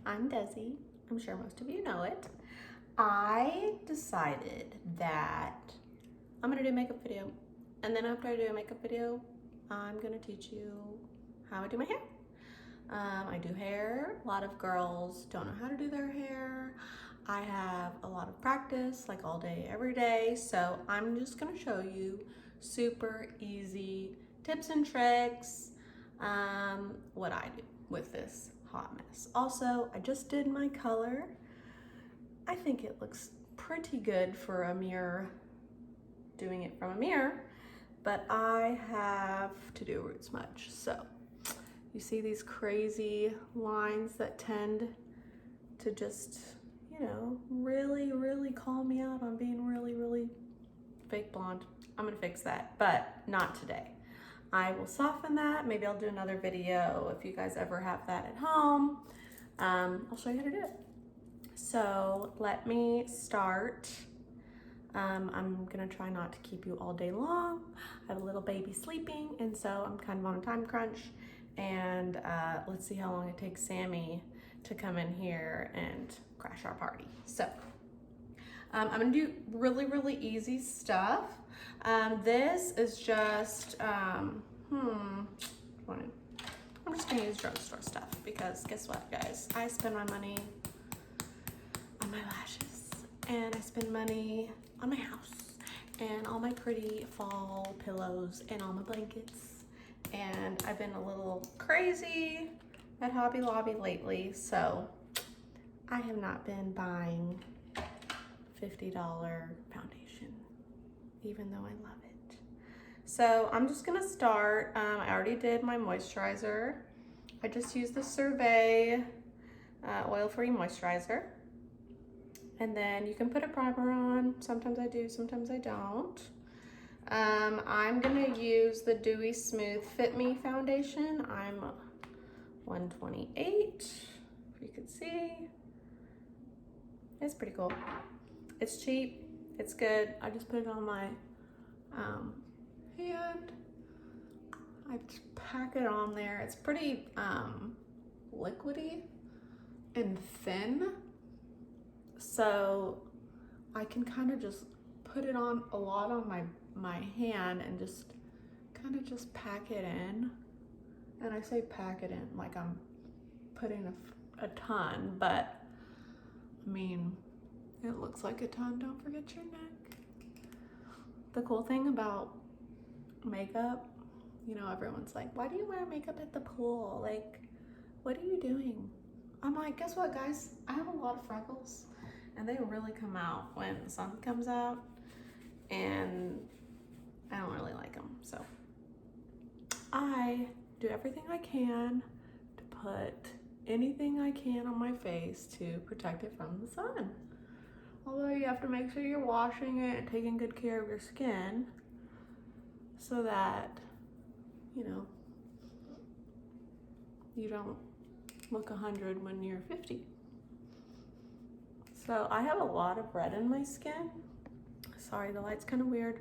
I'm Desi. I'm sure most of you know it. I decided that I'm gonna do a makeup video, and then after I do a makeup video, I'm gonna teach you how I do my hair. I do hair. A lot of girls don't know how to do their hair. I have a lot of practice, like all day, every day, so I'm just gonna show you super easy tips and tricks, what I do with this hot mess. Also, I just did my color. I think it looks pretty good for a mirror, doing it from a mirror, but I have to do a root smudge. So you see these crazy lines that tend to just, you know, really call me out on being really fake blonde. I'm gonna fix that, but not today. I will soften that. Maybe I'll do another video if you guys ever have that at home. I'll show you how to do it. So let me start. I'm gonna try not to keep you all day long. I have a little baby sleeping, and so I'm kind of on a time crunch. And let's see how long it takes Sammy to come in here and crash our party. So I'm gonna do really easy stuff. This is just, I'm just gonna use drugstore stuff because guess what, guys? I spend my money on my lashes, and I spend money on my house, and all my pretty fall pillows, and all my blankets. And I've been a little crazy at Hobby Lobby lately, so I have not been buying $50 foundation, even though I love it. So I'm just gonna start. I already did my moisturizer. I just used the Survey oil-free moisturizer. And then you can put a primer on. Sometimes I do, sometimes I don't. I'm gonna use the Dewy Smooth Fit Me foundation. I'm 128, if you could see. It's pretty cool. It's cheap, it's good. I just put it on my hand. I just pack it on there. It's pretty liquidy and thin, so I can kind of just put it on a lot on my hand and just kind of just pack it in. And I say pack it in like I'm putting a ton, but I mean, it looks like a ton. Don't forget your neck. The cool thing about makeup, you know, everyone's like, why do you wear makeup at the pool? Like, what are you doing? I'm like, guess what, guys? I have a lot of freckles, and they really come out when the sun comes out, and I don't really like them. So I do everything I can to put anything I can on my face to protect it from the sun. Although you have to make sure you're washing it and taking good care of your skin so that, you know, you don't look 100 when you're 50. So I have a lot of red in my skin. Sorry, the light's kind of weird.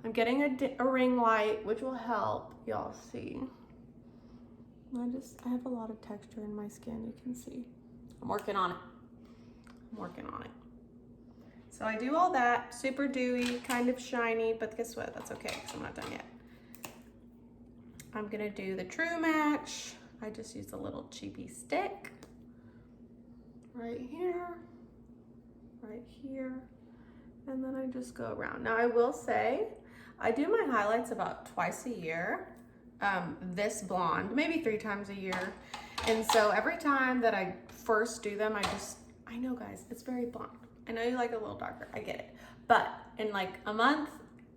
I'm getting a ring light, which will help y'all see. I have a lot of texture in my skin, you can see. I'm working on it. I'm working on it. So I do all that, super dewy, kind of shiny, but guess what? That's okay, because I'm not done yet. I'm gonna do the True Match. I just use a little cheapy stick. Right here, and then I just go around. Now I will say, I do my highlights about twice a year. This blonde, maybe 3 times a year. And so every time that I first do them, I know guys, it's very blonde. I know you like it a little darker, I get it. But in like a month,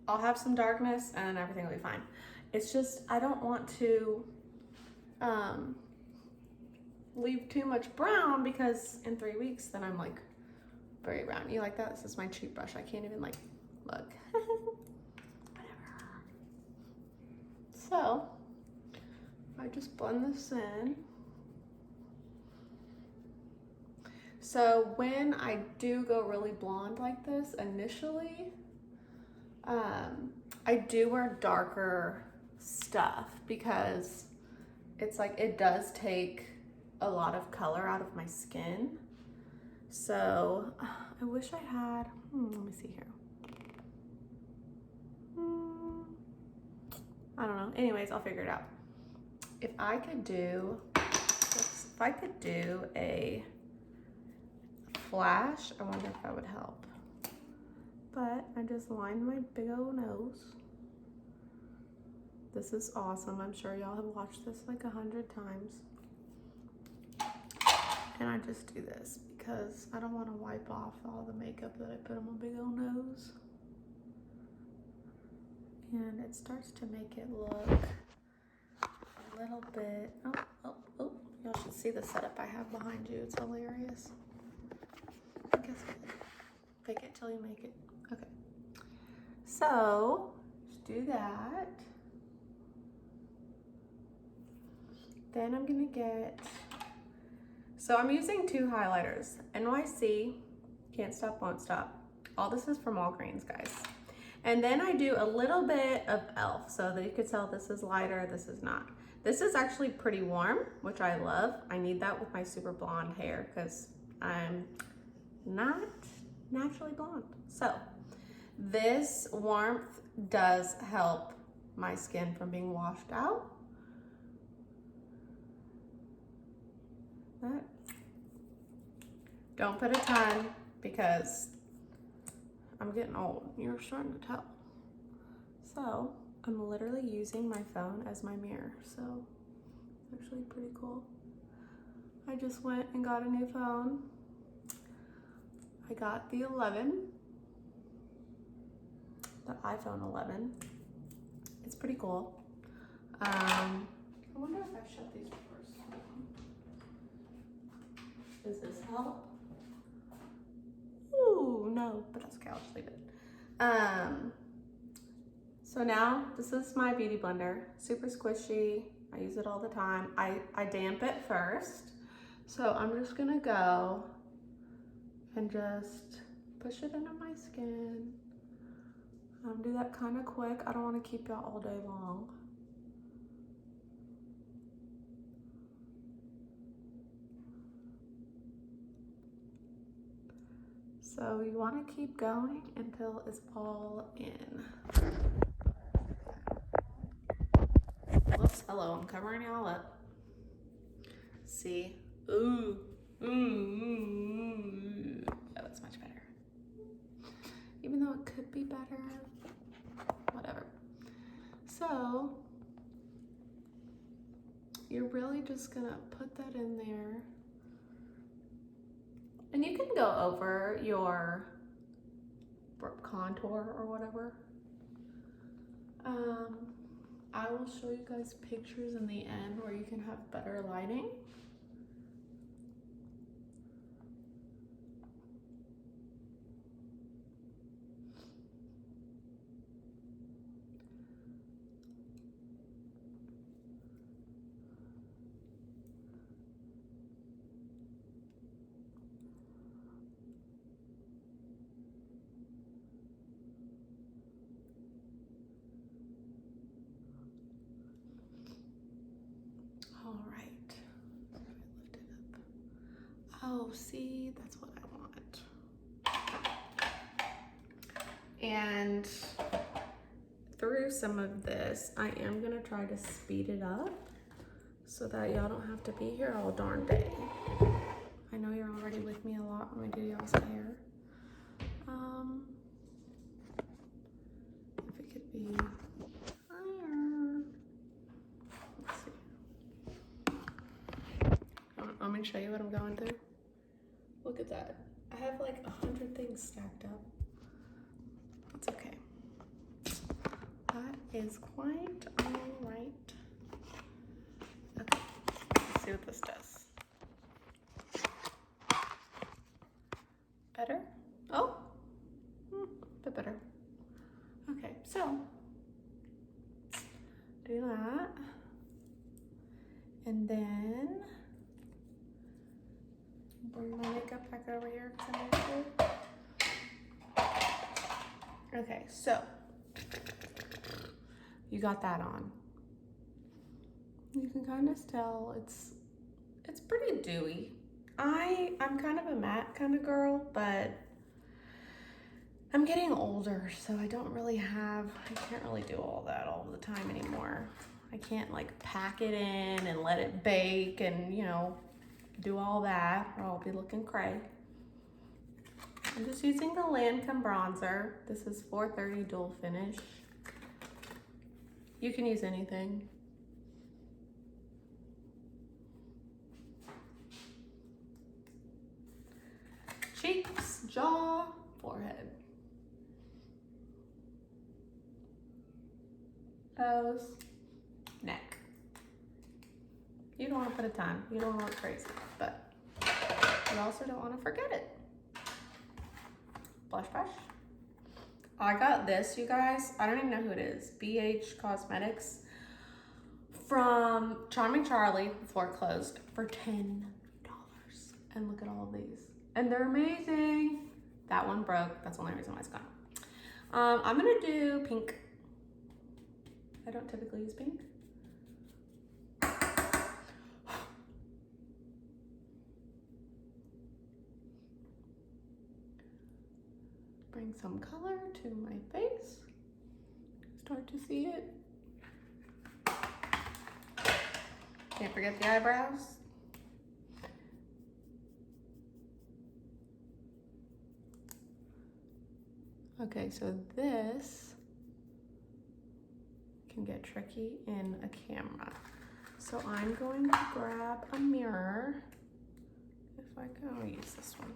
I'll have some darkness and everything will be fine. It's just, I don't want to leave too much brown, because in 3 weeks, then I'm like very brown. You like that? This is my cheap brush. I can't even like, look. Whatever. So, I just blend this in. So when I do go really blonde like this initially, I do wear darker stuff because it's like, it does take a lot of color out of my skin. So I wish I had, let me see here. I don't know. Anyways, I'll figure it out. If I could do a flash, I wonder if that would help. But I just lined my big old nose. This is awesome. I'm sure y'all have watched this like 100 times. And I just do this because I don't want to wipe off all the makeup that I put on my big old nose. And it starts to make it look a little bit, oh, y'all should see the setup I have behind you. It's hilarious. I guess fake it till you make it. Okay. So, just do that. Then I'm gonna get, so I'm using 2 highlighters. NYC, Can't Stop, Won't Stop. All this is from Walgreens, guys. And then I do a little bit of e.l.f. so that you could tell this is lighter, this is not. This is actually pretty warm, which I love. I need that with my super blonde hair because I'm not naturally blonde. So this warmth does help my skin from being washed out. That. Don't put a ton because I'm getting old. You're starting to tell. So I'm literally using my phone as my mirror. So it's actually pretty cool. I just went and got a new phone. I got the 11, the iPhone 11. It's pretty cool. I wonder if I shut these doors. Does this help? Ooh, no, but that's okay, I'll just leave it. So now this is my beauty blender, super squishy. I use it all the time. I damp it first. So I'm just gonna go and just push it into my skin. Do that kind of quick. I don't want to keep y'all all day long. So you want to keep going until it's all in. Whoops, hello, I'm covering y'all up. See? Ooh. Yeah, that's much better. Even though it could be better, whatever. So, you're really just gonna put that in there. And you can go over your contour or whatever. I will show you guys pictures in the end where you can have better lighting. All right. Lift it up. Oh, see, that's what I want. And through some of this, I am gonna try to speed it up so that y'all don't have to be here all darn day. I know you're already with me a lot when I do y'all's hair. If it could be higher. Let's see. I'm gonna show you what I'm going through. Look at that. I have like 100 things stacked up. That's okay. That is quite all right. Okay, let's see what this does. Better? Oh, a bit better. Okay, so do that. And then bring my makeup back over here because I need to. Okay, so you got that on. You can kind of tell it's pretty really dewy. I'm kind of a matte kind of girl, but I'm getting older, so I can't really do all that all the time anymore. I can't like pack it in and let it bake and, you know, do all that, or I'll be looking cray. I'm just using the Lancome bronzer. This is 430 dual finish. You can use anything. Cheeks, jaw, forehead. Nose, neck. You don't want to put a ton. You don't want to look crazy, but you also don't want to forget it. Blush brush. I got this, you guys. I don't even know who it is. BH Cosmetics from Charming Charlie before it closed for $10. And look at all of these. And they're amazing. That one broke. That's the only reason why it's gone. I'm gonna do pink. I don't typically use pink. Bring some color to my face. Start to see it. Can't forget the eyebrows. Okay, so this can get tricky in a camera. So I'm going to grab a mirror. If I can, I'll use this one.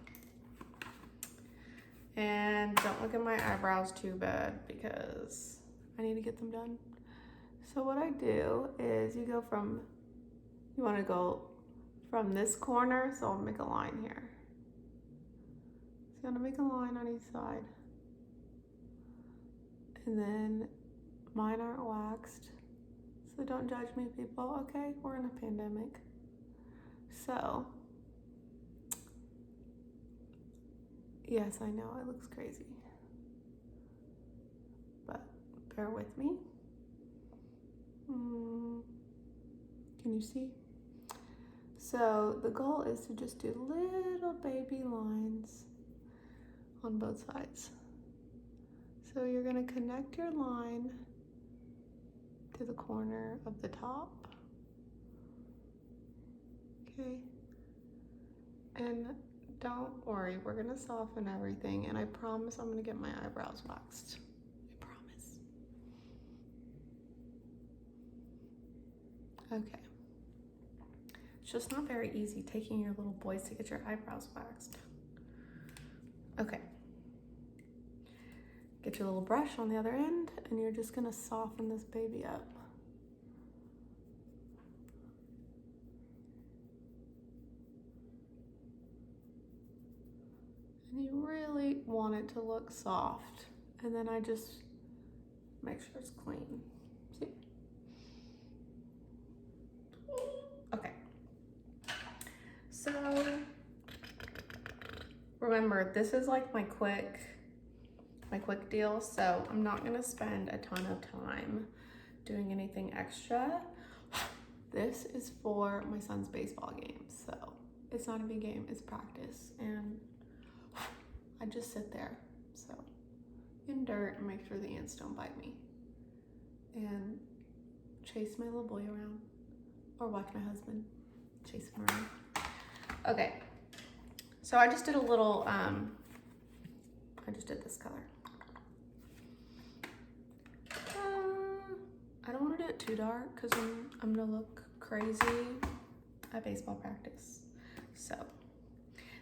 And don't look at my eyebrows too bad because I need to get them done. So what I do is you want to go from this corner, so I'll make a line here. So I'm gonna make a line on each side. And then mine aren't waxed, so don't judge me, people, okay? We're in a pandemic. So, yes, I know it looks crazy, but bear with me. Can you see? So the goal is to just do little baby lines on both sides. So you're gonna connect your line to the corner of the top, okay? And don't worry, we're gonna soften everything, and I promise I'm gonna get my eyebrows waxed. I promise. Okay. It's just not very easy taking your little boys to get your eyebrows waxed. Okay. Get your little brush on the other end, and you're just gonna soften this baby up. And you really want it to look soft. And then I just make sure it's clean. See? Okay. So, remember, this is like my quick deal, so I'm not gonna spend a ton of time doing anything extra. This is for my son's baseball game, so it's not a big game, it's practice, and I just sit there, so in dirt and make sure the ants don't bite me, and chase my little boy around, or watch my husband chase him around. Okay, so I just did a little, I just did this color. I don't want to do it too dark because I'm gonna look crazy at baseball practice. So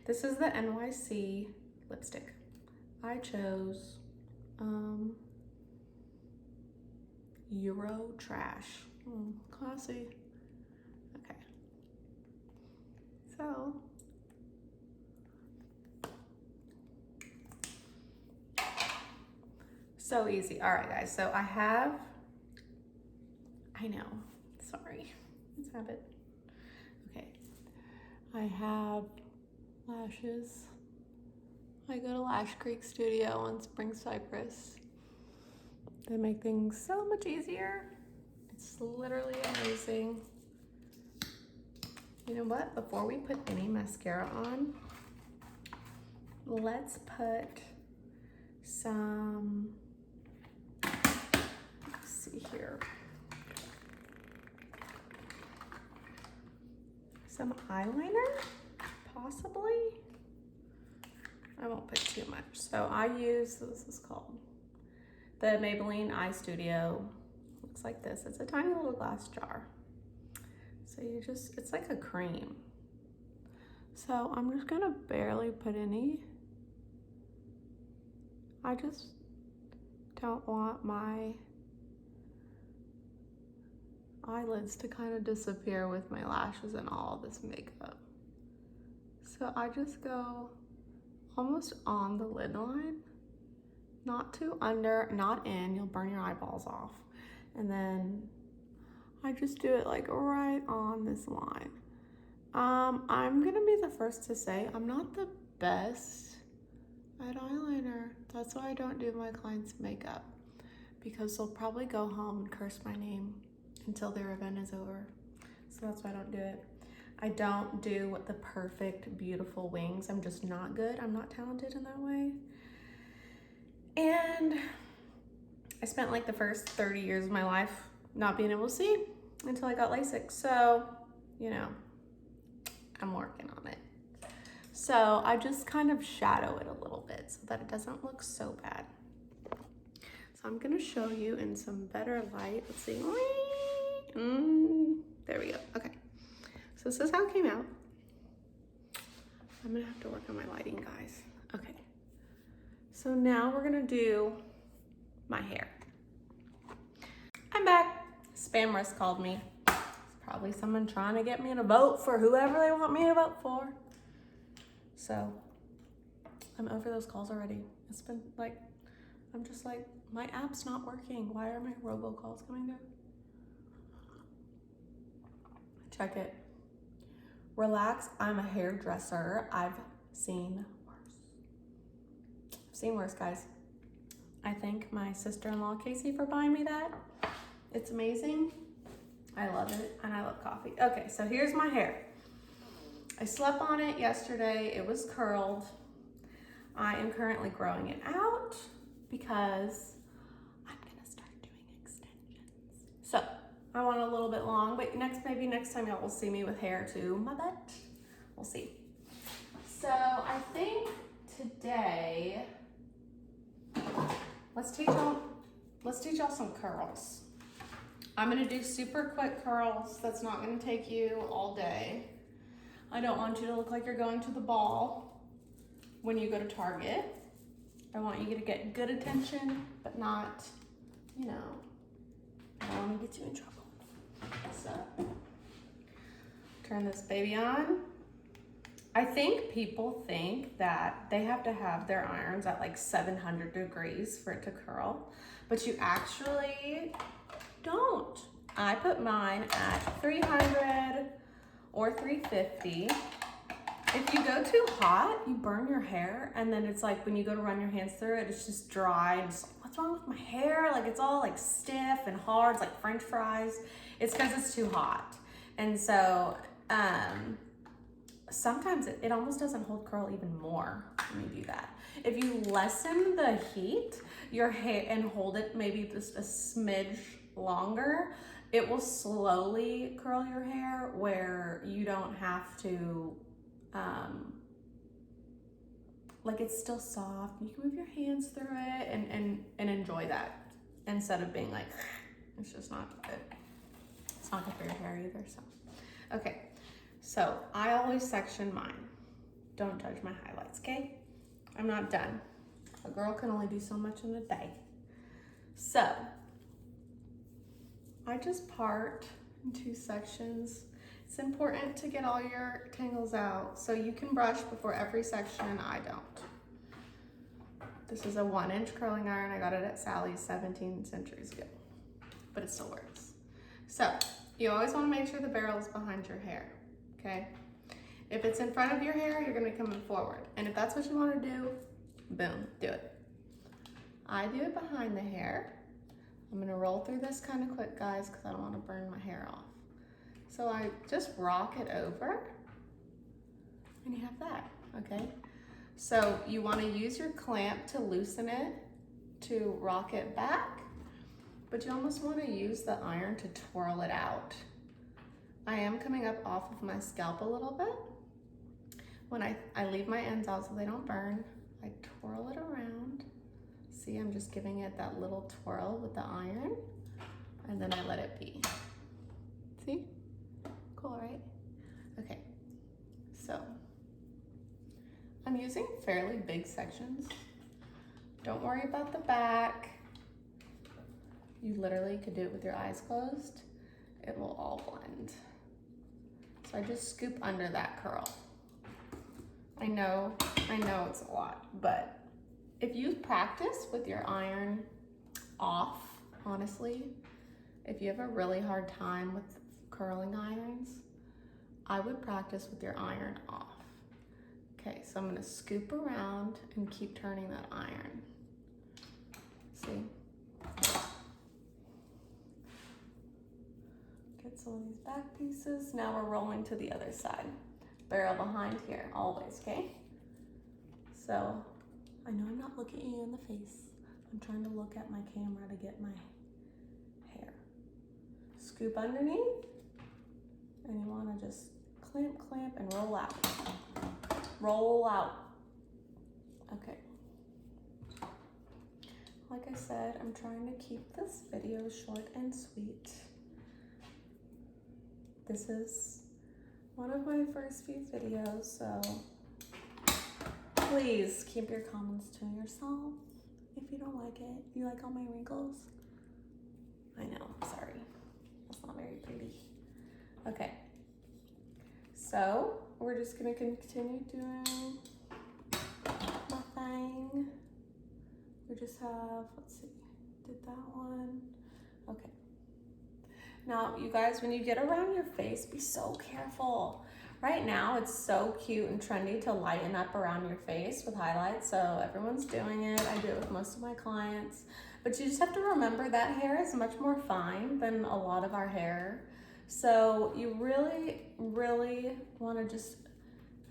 this is the NYC lipstick. I chose Euro Trash. Classy. Okay. So easy. All right, guys. So I know, sorry, let's have it. Okay, I have lashes. I go to Lash Creek Studio on Spring Cypress. They make things so much easier. It's literally amazing. You know what? Before we put any mascara on, let's put some, let's see here, some eyeliner, possibly. I won't put too much. So I use, what is this called? The Maybelline Eye Studio. Looks like this. It's a tiny little glass jar. So you just, it's like a cream. So I'm just gonna barely put any. I just don't want my eyelids to kind of disappear with my lashes and all this makeup. So I just go almost on the lid line, not too under, not in, you'll burn your eyeballs off. And then I just do it like right on this line. I'm gonna be the first to say I'm not the best at eyeliner. That's why I don't do my clients' makeup, because they'll probably go home and curse my name until their event is over. So that's why I don't do it. I don't do the perfect, beautiful wings. I'm just not good. I'm not talented in that way. And I spent like the first 30 years of my life not being able to see until I got LASIK. So, you know, I'm working on it. So I just kind of shadow it a little bit so that it doesn't look so bad. So I'm gonna show you in some better light. Let's see. There we go. Okay. So this is how it came out. I'm gonna have to work on my lighting, guys. Okay. So now we're gonna do my hair. I'm back. Spammers called me. It's probably someone trying to get me to vote for whoever they want me to vote for. So I'm over those calls already. It's been like, I'm just like, my app's not working. Why are my robocalls coming through? Check it. Relax, I'm a hairdresser. I've seen worse. I've seen worse, guys. I thank my sister-in-law, Casey, for buying me that. It's amazing. I love it, and I love coffee. Okay, so here's my hair. I slept on it yesterday. It was curled. I am currently growing it out because I'm gonna start doing extensions. So I want a little bit long, but maybe next time y'all will see me with hair too. My butt. We'll see. So I think today, let's teach y'all some curls. I'm gonna do super quick curls. That's not gonna take you all day. I don't want you to look like you're going to the ball when you go to Target. I want you to get good attention, but not, you know, I don't want to get you in trouble. So, turn this baby on. I think people think that they have to have their irons at like 700 degrees for it to curl, but you actually don't. I put mine at 300 or 350. If you go too hot, you burn your hair, and then it's like when you go to run your hands through it, it's just dry. And just like, what's wrong with my hair? Like it's all like stiff and hard, it's like French fries. It's because it's too hot. And so sometimes it almost doesn't hold curl even more when you do that. If you lessen the heat, your hair, and hold it maybe just a smidge longer, it will slowly curl your hair where you don't have to, like it's still soft. You can move your hands through it and enjoy that instead of being like, it's just not good. It's not good for your hair either, so. Okay, so I always section mine. Don't judge my highlights, okay? I'm not done. A girl can only do so much in a day. So, I just part in 2 sections. It's important to get all your tangles out. So you can brush before every section, I don't. This is a 1-inch curling iron. I got it at Sally's 17 centuries ago, but it still works. So you always want to make sure the barrel is behind your hair, okay? If it's in front of your hair, you're gonna be coming forward. And if that's what you want to do, boom, do it. I do it behind the hair. I'm gonna roll through this kind of quick, guys, because I don't want to burn my hair off. So I just rock it over and you have that, okay? So you wanna use your clamp to loosen it, to rock it back, but you almost wanna use the iron to twirl it out. I am coming up off of my scalp a little bit. When I leave my ends out so they don't burn, I twirl it around. See, I'm just giving it that little twirl with the iron, and then I let it be. See? Cool, right? Okay, so I'm using fairly big sections. Don't worry about the back. You literally could do it with your eyes closed. It will all blend. So I just scoop under that curl. I know it's a lot, but if you practice with your iron off, honestly, if you have a really hard time with curling irons, I would practice with your iron off. Okay, so I'm gonna scoop around and keep turning that iron. See? Get some of these back pieces. Now we're rolling to the other side. Barrel behind here, always, okay? So, I know I'm not looking you in the face. I'm trying to look at my camera to get my hair. Scoop underneath, and you wanna just clamp, and roll out. Roll out. Okay. Like I said, I'm trying to keep this video short and sweet. This is one of my first few videos, so please keep your comments to yourself if you don't like it. You like all my wrinkles? I know, sorry. That's not very pretty. Okay. So we're just gonna continue doing my thing. We just have, let's see, did that one. Okay. Now, you guys, when you get around your face, be so careful. Right now, it's so cute and trendy to lighten up around your face with highlights, so everyone's doing it. I do it with most of my clients. But you just have to remember that hair is much more fine than a lot of our hair. So you really, really want to just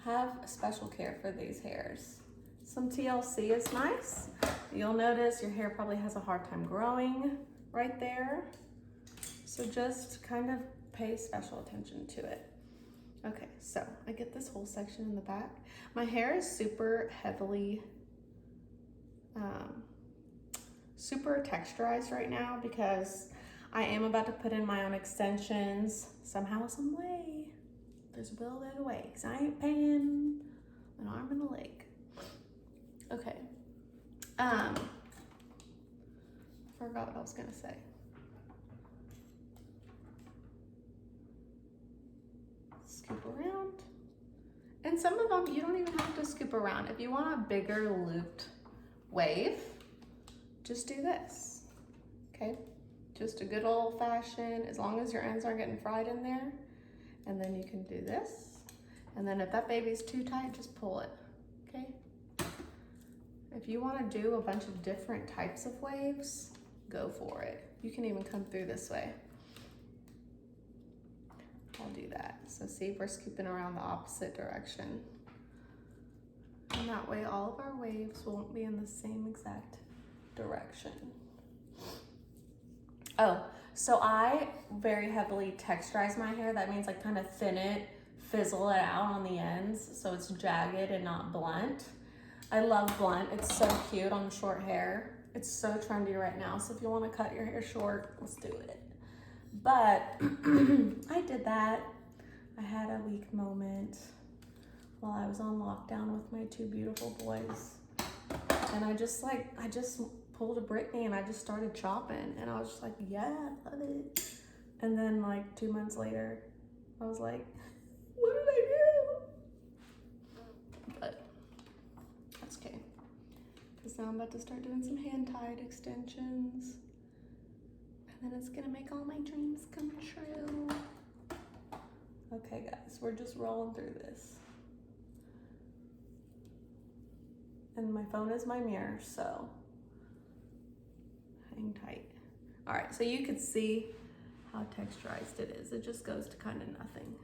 have special care for these hairs. Some TLC is nice. You'll notice your hair probably has a hard time growing right there. So just kind of pay special attention to it. Okay, so I get this whole section in the back. My hair is super heavily, super texturized right now because I am about to put in my own extensions. Somehow, some way. There's a will, there's a way, because I ain't paying an arm and a leg. Okay. I forgot what I was gonna say. Scoop around. And some of them, you don't even have to scoop around. If you want a bigger looped wave, just do this, okay? Just a good old fashioned, as long as your ends aren't getting fried in there. And then you can do this. And then if that baby's too tight, just pull it, okay? If you want to do a bunch of different types of waves, go for it. You can even come through this way. I'll do that. So see, we're scooping around the opposite direction. And that way all of our waves won't be in the same exact direction. Oh, so I very heavily texturize my hair. That means like kind of thin it, fizzle it out on the ends so it's jagged and not blunt. I love blunt. It's so cute on short hair. It's so trendy right now. So if you want to cut your hair short, let's do it. But I did that. I had a weak moment while I was on lockdown with my two beautiful boys. And I just pulled a Britney and I just started chopping. And I was just like, yeah, I love it. And then like 2 months later, I was like, what did I do? But that's okay. Because now I'm about to start doing some hand-tied extensions. And then it's gonna make all my dreams come true. Okay guys, we're just rolling through this. And my phone is my mirror, so hang tight. All right, so you could see how texturized it is. It just goes to kind of nothing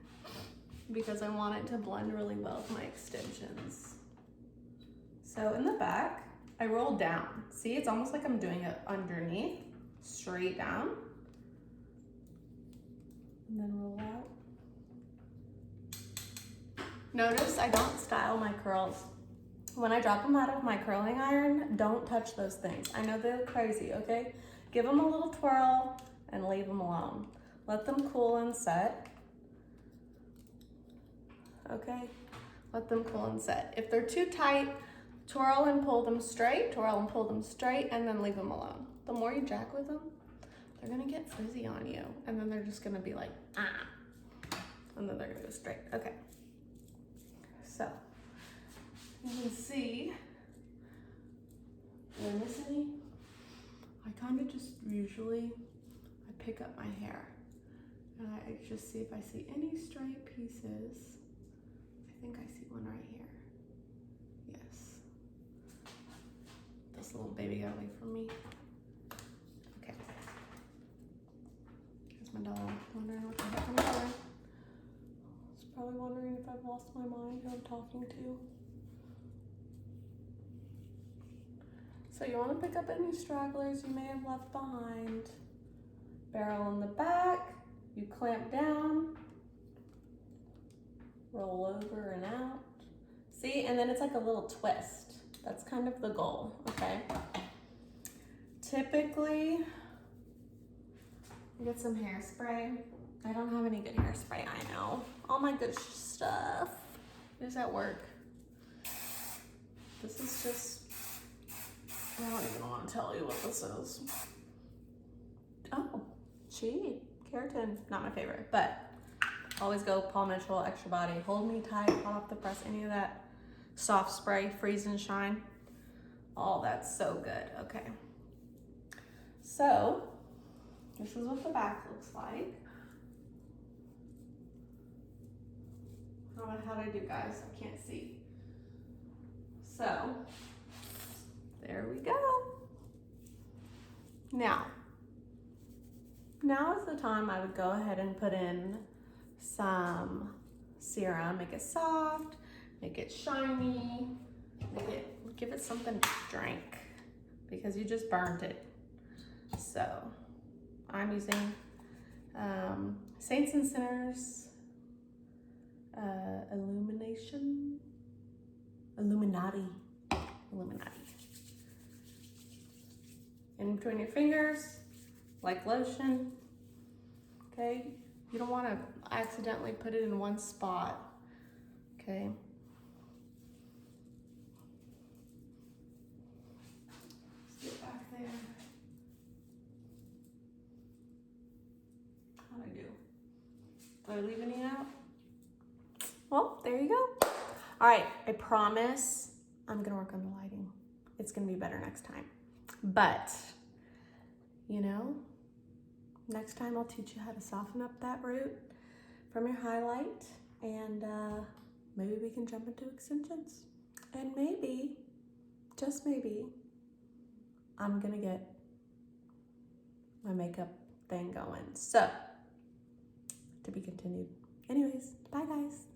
because I want it to blend really well with my extensions. So in the back, I roll down. See, it's almost like I'm doing it underneath, straight down, and then roll out. Notice I don't style my curls. When I drop them out of my curling iron, don't touch those things. I know they look crazy, okay? Give them a little twirl and leave them alone. Let them cool and set, okay? Let them cool and set. If they're too tight, twirl and pull them straight, twirl and pull them straight, and then leave them alone. The more you jack with them, they're gonna get frizzy on you, and then they're just gonna be like, ah, and then they're gonna go straight, okay. So, you can see, did I miss any? I kind of just usually, I pick up my hair and I just see if I see any stray pieces. I think I see one right here. Yes. This little baby got away from me. Okay. Here's my dog, wondering what the heck I'm doing. He's probably wondering if I've lost my mind who I'm talking to. So you want to pick up any stragglers you may have left behind. Barrel in the back, you clamp down, roll over and out. See, and then it's like a little twist. That's kind of the goal, okay? Typically, get some hairspray. I don't have any good hairspray, I know. All my good stuff is at work. This is just, I don't even want to tell you what this is. Oh, cheap. Keratin, not my favorite, but always go Paul Mitchell, Extra Body, Hold Me Tight, Hot Off the Press, any of that. Soft Spray, Freeze and Shine. Oh, that's so good. Okay. So, this is what the back looks like. How'd I do, guys? I can't see. So, there we go. Now is the time I would go ahead and put in some serum, make it soft, make it shiny, give it something to drink because you just burnt it. So I'm using Saints and Sinners Illuminati. In between your fingers, like lotion, okay? You don't want to accidentally put it in one spot, okay? Let's get back there. How'd I do? Did I leave any out? Well, there you go. All right, I promise I'm gonna work on the lighting. It's gonna be better next time. But, you know, next time I'll teach you how to soften up that root from your highlight, and maybe we can jump into extensions. And maybe, just maybe, I'm gonna get my makeup thing going. So, to be continued. Anyways, bye guys.